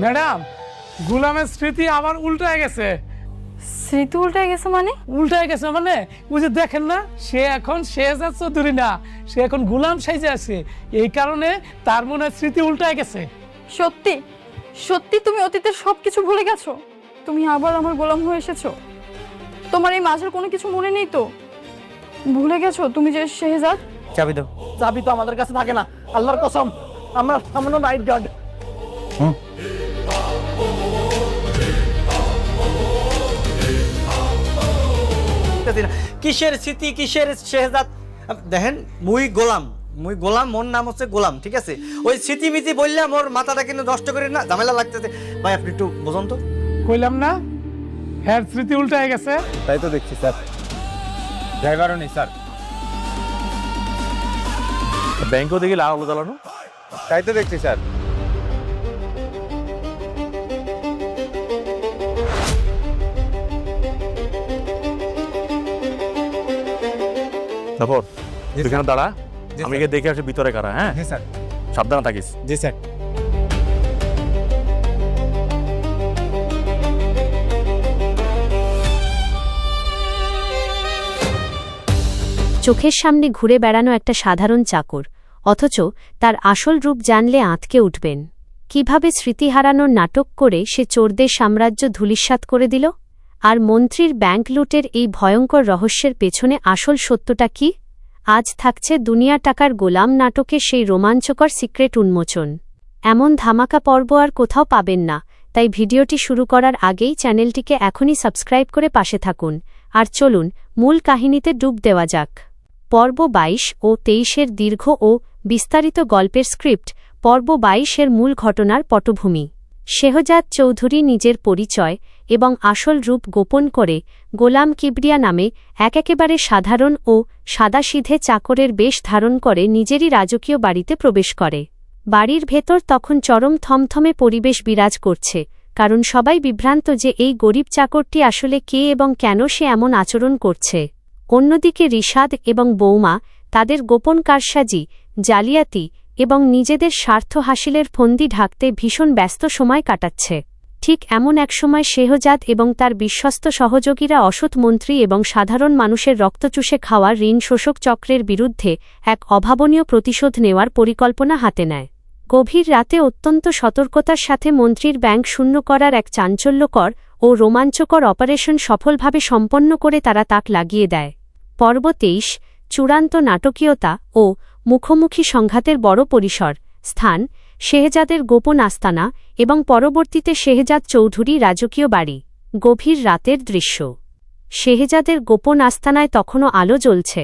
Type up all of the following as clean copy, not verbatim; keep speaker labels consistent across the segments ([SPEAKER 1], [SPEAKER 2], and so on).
[SPEAKER 1] Madam, গোলামের স্মৃতি আবার উল্টায় গেছে।
[SPEAKER 2] স্মৃতি উল্টায় গেছে মানে?
[SPEAKER 1] উল্টায় গেছে মানে বুঝে দেখেন না, সে এখন শেহজাদ চৌধুরী না, সে এখন গোলাম সাইজে আছে। এই কারণে তার মনে হয় স্মৃতি উল্টায় গেছে।
[SPEAKER 2] সত্যি সত্যি তুমি অতীতের সবকিছু ভুলে গেছো? তুমি আবার আমার গোলাম হয়ে এসেছো? তোমার এই মাঝের কোনো কিছু মনে নেই তো? ভুলে গেছো তুমি যে শেহজাদ?
[SPEAKER 3] চাবি দাও।
[SPEAKER 4] চাবি তো আমাদের কাছে থাকে না, আল্লাহর কসম। আমরা নাইট গার্ড।
[SPEAKER 3] কিসের স্মৃতি, কিসের শেহজাদ? দেখেন, মুই গোলাম, মোর নাম হচ্ছে গোলাম, ঠিক আছে? ওই স্মৃতিমিতি বললে মোর মাথাটা কিন্তু নষ্ট করে না, ঝামেলা লাগতেছে। ভাই আপনি একটু বোঝান তো।
[SPEAKER 1] কইলাম না হ্যাঁ স্মৃতি উল্টায় গেছে।
[SPEAKER 5] তাই তো দেখছি স্যার, ড্রাইভারও নেই স্যার।
[SPEAKER 6] ব্যাংকও দেখি লাল আলো জ্বালানো।
[SPEAKER 5] তাই তো দেখছি স্যার।
[SPEAKER 6] তারপর এখানে দাঁড়া, আমি গিয়ে দেখে আসি ভিতরে কারা। হ্যাঁ
[SPEAKER 5] জি স্যার।
[SPEAKER 6] সাবধানে থাকিস।
[SPEAKER 5] জি স্যার।
[SPEAKER 7] চোখের সামনে ঘুরে বেড়ানো একটা সাধারণ চাকর, অথচ তার আসল রূপ জানলে আঁতকে উঠবেন। কিভাবে স্মৃতি হারানোর নাটক করে সে চোরদের সাম্রাজ্য ধূলিসাৎ করে দিল, আর মন্ত্রীর ব্যাংক লুটের এই ভয়ঙ্কর রহস্যের পেছনে আসল সত্যটা কি? আজ থাকছে দুনিয়া টাকার গোলাম নাটকে সেই রোমাঞ্চকর সিক্রেট উন্মোচন। এমন ধামাকা পর্ব আর কোথাও পাবেন না, তাই ভিডিওটি শুরু করার আগেই চ্যানেলটিকে এখনই সাবস্ক্রাইব করে পাশে থাকুন। আর চলুন মূল কাহিনীতে ডুব দেওয়া যাক। পর্ব ২২ ও ২৩-এর দীর্ঘ ও বিস্তারিত গল্পের স্ক্রিপ্ট। পর্ব ২২-এর মূল ঘটনার পটভূমি। শেহজাদ চৌধুরী নিজের পরিচয় এবং আসল রূপ গোপন করে গোলাম কিবরিয়া নামে একেবারে সাধারণ ও সাদাসিধে চাকরের বেশ ধারণ করে নিজেরই রাজকীয় বাড়িতে প্রবেশ করে। বাড়ির ভেতর তখন চরম থমথমে পরিবেশ বিরাজ করছে, কারণ সবাই বিভ্রান্ত যে এই গরিব চাকরটি আসলে কে এবং কেন সে এমন আচরণ করছে। অন্যদিকে রিশাদ এবং বৌমা তাদের গোপন কারসাজি, জালিয়াতি এবং নিজেদের স্বার্থ হাসিলের ফন্দি ঢাকতে ভীষণ ব্যস্ত সময় কাটাচ্ছে। ঠিক এমন এক সময় শেহজাদ এবং তার বিশ্বস্ত সহযোগীরা অসৎ মন্ত্রী এবং সাধারণ মানুষের রক্ত চুষে খাওয়ার ঋণ শোষক চক্রের বিরুদ্ধে এক অভাবনীয় প্রতিশোধ নেওয়ার পরিকল্পনা হাতে নেয়। গভীর রাতে অত্যন্ত সতর্কতার সাথে মন্ত্রীর ব্যাংক শূন্য করার এক চাঞ্চল্যকর ও রোমাঞ্চকর অপারেশন সফলভাবে সম্পন্ন করে তারা তাক লাগিয়ে দেয়। পর্ব ২৩ চূড়ান্ত নাটকীয়তা ও মুখোমুখি সংঘাতের বড় পরিসর। স্থান শেহজাদের গোপন আস্তানা এবং পরবর্তীতে শেহজাদ চৌধুরী রাজকীয় বাড়ি। গভীর রাতের দৃশ্য। শেহজাদের গোপন আস্তানায় তখনও আলো জ্বলছে।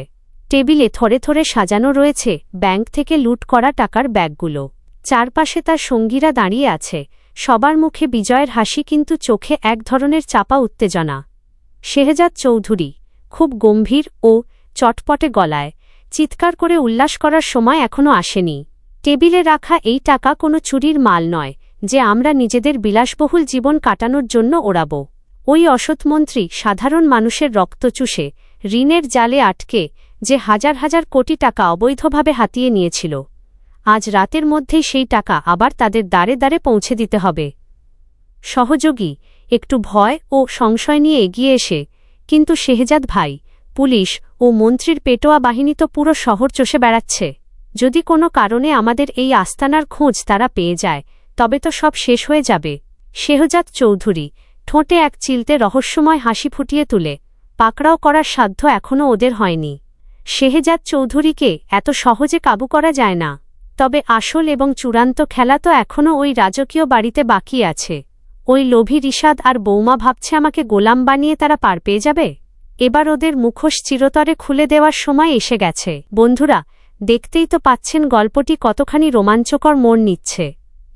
[SPEAKER 7] টেবিলে থরে থরে সাজানো রয়েছে ব্যাংক থেকে লুট করা টাকার ব্যাগগুলো। চারপাশে তার সঙ্গীরা দাঁড়িয়ে আছে, সবার মুখে বিজয়ের হাসি, কিন্তু চোখে এক ধরনের চাপা উত্তেজনা। শেহজাদ চৌধুরী খুব গম্ভীর ও চটপটে গলায় চিৎকার করে উল্লাস করার সময় এখনও আসেনি। টেবিলে রাখা এই টাকা কোনো চুরির মাল নয় যে আমরা নিজেদের বিলাসবহুল জীবন কাটানোর জন্য ওড়াব। ওই অসৎমন্ত্রী সাধারণ মানুষের রক্ত চুষে ঋণের জালে আটকে যে হাজার হাজার কোটি টাকা অবৈধভাবে হাতিয়ে নিয়েছিল, আজ রাতের মধ্যেই সেই টাকা আবার তাদের দ্বারে দ্বারে পৌঁছে দিতে হবে। সহযোগী একটু ভয় ও সংশয় নিয়ে এগিয়ে এসে, কিন্তু শেহজাদ ভাই, পুলিশ ও মন্ত্রীর পেটোয়া বাহিনী তো পুরো শহর চষে বেড়াচ্ছে। যদি কোনো কারণে আমাদের এই আস্তানার খোঁজ তারা পেয়ে যায়, তবে তো সব শেষ হয়ে যাবে। শেহজাদ চৌধুরী ঠোঁটে এক চিলতে রহস্যময় হাসি ফুটিয়ে তুলে, পাকড়াও করার সাধ্য এখনও ওদের হয়নি। শেহজাদ চৌধুরীকে এত সহজে কাবু করা যায় না, তবে আসল এবং চূড়ান্ত খেলা তো এখনও ওই রাজকীয় বাড়িতে বাকি আছে। ওই লোভী রিশাদ আর বৌমা ভাবছে আমাকে গোলাম বানিয়ে তারা পার পেয়ে যাবে। এবার ওদের মুখোশ চিরতরে খুলে দেওয়ার সময় এসে গেছে। বন্ধুরা, দেখতেই তো পাচ্ছেন গল্পটি কতখানি রোমাঞ্চকর মোড় নিচ্ছে।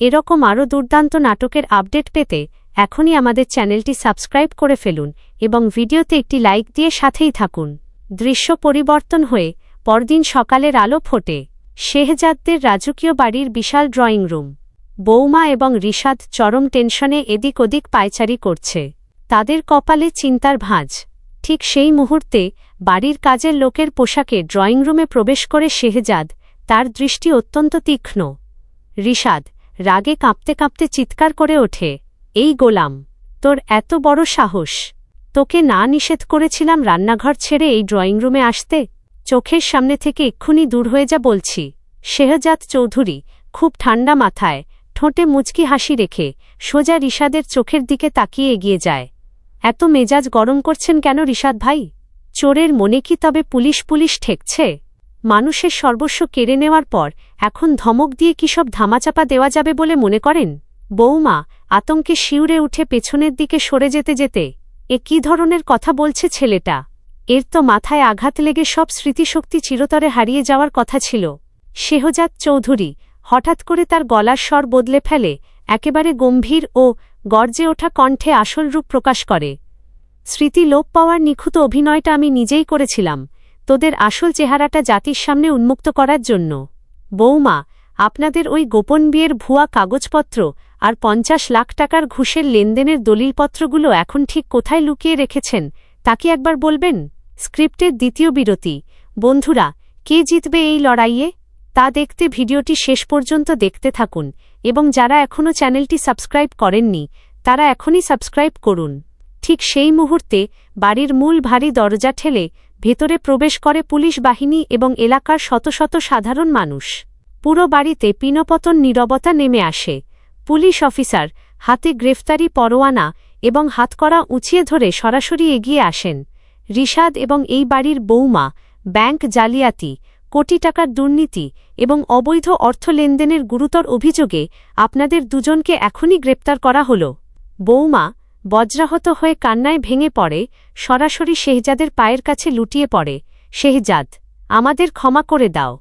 [SPEAKER 7] এরকম আরও দুর্দান্ত নাটকের আপডেট পেতে এখনই আমাদের চ্যানেলটি সাবস্ক্রাইব করে ফেলুন এবং ভিডিওতে একটি লাইক দিয়ে সাথেই থাকুন। দৃশ্য পরিবর্তন হয়ে পরদিন সকালের আলো ফোটে। শেহজাদদের রাজকীয় বাড়ির বিশাল ড্রয়িং রুম। বৌমা এবং রিশাদ চরম টেনশনে এদিক ওদিক পায়চারি করছে, তাদের কপালে চিন্তার ভাঁজ। ঠিক সেই মুহূর্তে বাড়ির কাজের লোকের পোশাকে ড্রয়িং রুমে প্রবেশ করে শেহজাদ, তার দৃষ্টি অত্যন্ত তীক্ষ্ণ। রিশাদ রাগে কাঁপতে কাঁপতে চিৎকার করে ওঠে, এই গোলাম, তোর এত বড় সাহস! তোকে না নিষেধ করেছিলাম রান্নাঘর ছেড়ে এই ড্রয়িং রুমে আসতে? চোখের সামনে থেকে এক্ষুনি দূর হয়ে যা বলছি। শেহজাদ চৌধুরী খুব ঠান্ডা মাথায়, ঠোঁটে মুচকি হাসি রেখে সোজা রিশাদের চোখের দিকে তাকিয়ে এগিয়ে যায়। এত মেজাজ গরম করছেন কেন রিশাদ ভাই? চোরের মনে কি তবে পুলিশ পুলিশ ঠেকছে? মানুষের সর্বস্ব কেড়ে নেওয়ার পর এখন ধমক দিয়ে কি সব ধামাচাপা দেওয়া যাবে বলে মনে করেন? বৌমা আতঙ্কে শিউরে উঠে পেছনের দিকে সরে যেতে যেতে, এ কি ধরনের কথা বলছে ছেলেটা? এর তো মাথায় আঘাত লেগে সব স্মৃতিশক্তি চিরতরে হারিয়ে যাওয়ার কথা ছিল। শেহজাদ চৌধুরী হঠাৎ করে তার গলার স্বর বদলে ফেলে, একেবারে গম্ভীর ও গর্জে ওঠা কণ্ঠে আসল রূপ প্রকাশ করে। স্মৃতি লোপ পাওয়ার নিখুঁত অভিনয়টা আমি নিজেই করেছিলাম, তোদের আসল চেহারাটা জাতির সামনে উন্মুক্ত করার জন্য। বৌমা, আপনাদের ওই গোপন বিয়ের ভুয়া কাগজপত্র আর ৫০ লাখ টাকার ঘুষের লেনদেনের দলিলপত্রগুলো এখন ঠিক কোথায় লুকিয়ে রেখেছেন তা কি একবার বলবেন? স্ক্রিপ্টের দ্বিতীয় বিরতি। বন্ধুরা, কে জিতবে এই লড়াইয়ে তা দেখতে ভিডিওটি শেষ পর্যন্ত দেখতে থাকুন, এবং যারা এখনও চ্যানেলটি সাবস্ক্রাইব করেননি তারা এখনই সাবস্ক্রাইব করুন। ঠিক সেই মুহূর্তে বাড়ির মূল ভারী দরজা ঠেলে ভেতরে প্রবেশ করে পুলিশ বাহিনী এবং এলাকার শত শত সাধারণ মানুষ। পুরো বাড়িতে পিনপতন নীরবতা নেমে আসে। পুলিশ অফিসার হাতে গ্রেফতারি পরোয়ানা এবং হাতকড়া উঁচিয়ে ধরে সরাসরি এগিয়ে আসেন। রিশাদ এবং এই বাড়ির বৌমা ব্যাংক জালিয়াতি, কোটি টাকার দুর্নীতি এবং অবৈধ অর্থ লেনদেনের গুরুতর অভিযোগে আপনাদের দুজনকে এখনই গ্রেপ্তার করা হল। বৌমা বজ্রাহত হয়ে কান্নায় ভেঙে পড়ে, সরাসরি শেহজাদের পায়ের কাছে লুটিয়ে পড়ে। শেহজাদ, আমাদের ক্ষমা করে দাও,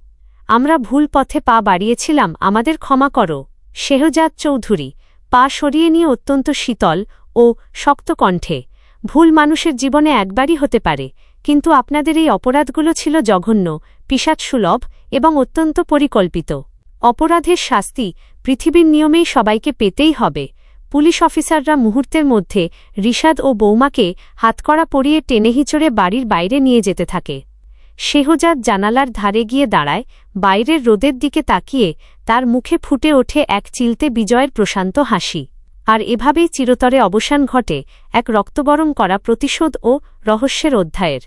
[SPEAKER 7] আমরা ভুল পথে পা বাড়িয়েছিলাম, আমাদের ক্ষমা করো। শেহজাদ চৌধুরী পা সরিয়ে নিয়ে অত্যন্ত শীতল ও শক্ত কণ্ঠে, ভুল মানুষের জীবনে একবারই হতে পারে, কিন্তু আপনাদের এই অপরাধগুলো ছিল জঘন্য, পিশাচসুলভ এবং অত্যন্ত পরিকল্পিত। অপরাধের শাস্তি পৃথিবীর নিয়মেই সবাইকে পেতেই হবে। পুলিশ অফিসাররা মুহূর্তের মধ্যে রিশাদ ও বৌমাকে হাতকড়া পরিয়ে টেনেহিচড়ে বাড়ির বাইরে নিয়ে যেতে থাকে। শেহজাদ জানালার ধারে গিয়ে দাঁড়ায়, বাইরের রোদের দিকে তাকিয়ে তার মুখে ফুটে ওঠে এক চিলতে বিজয়ের প্রশান্ত হাসি। আর এভাবেই চিরতরে অবসান ঘটে এক রক্তগরম করা প্রতিশোধ ও রহস্যের অধ্যায়ের।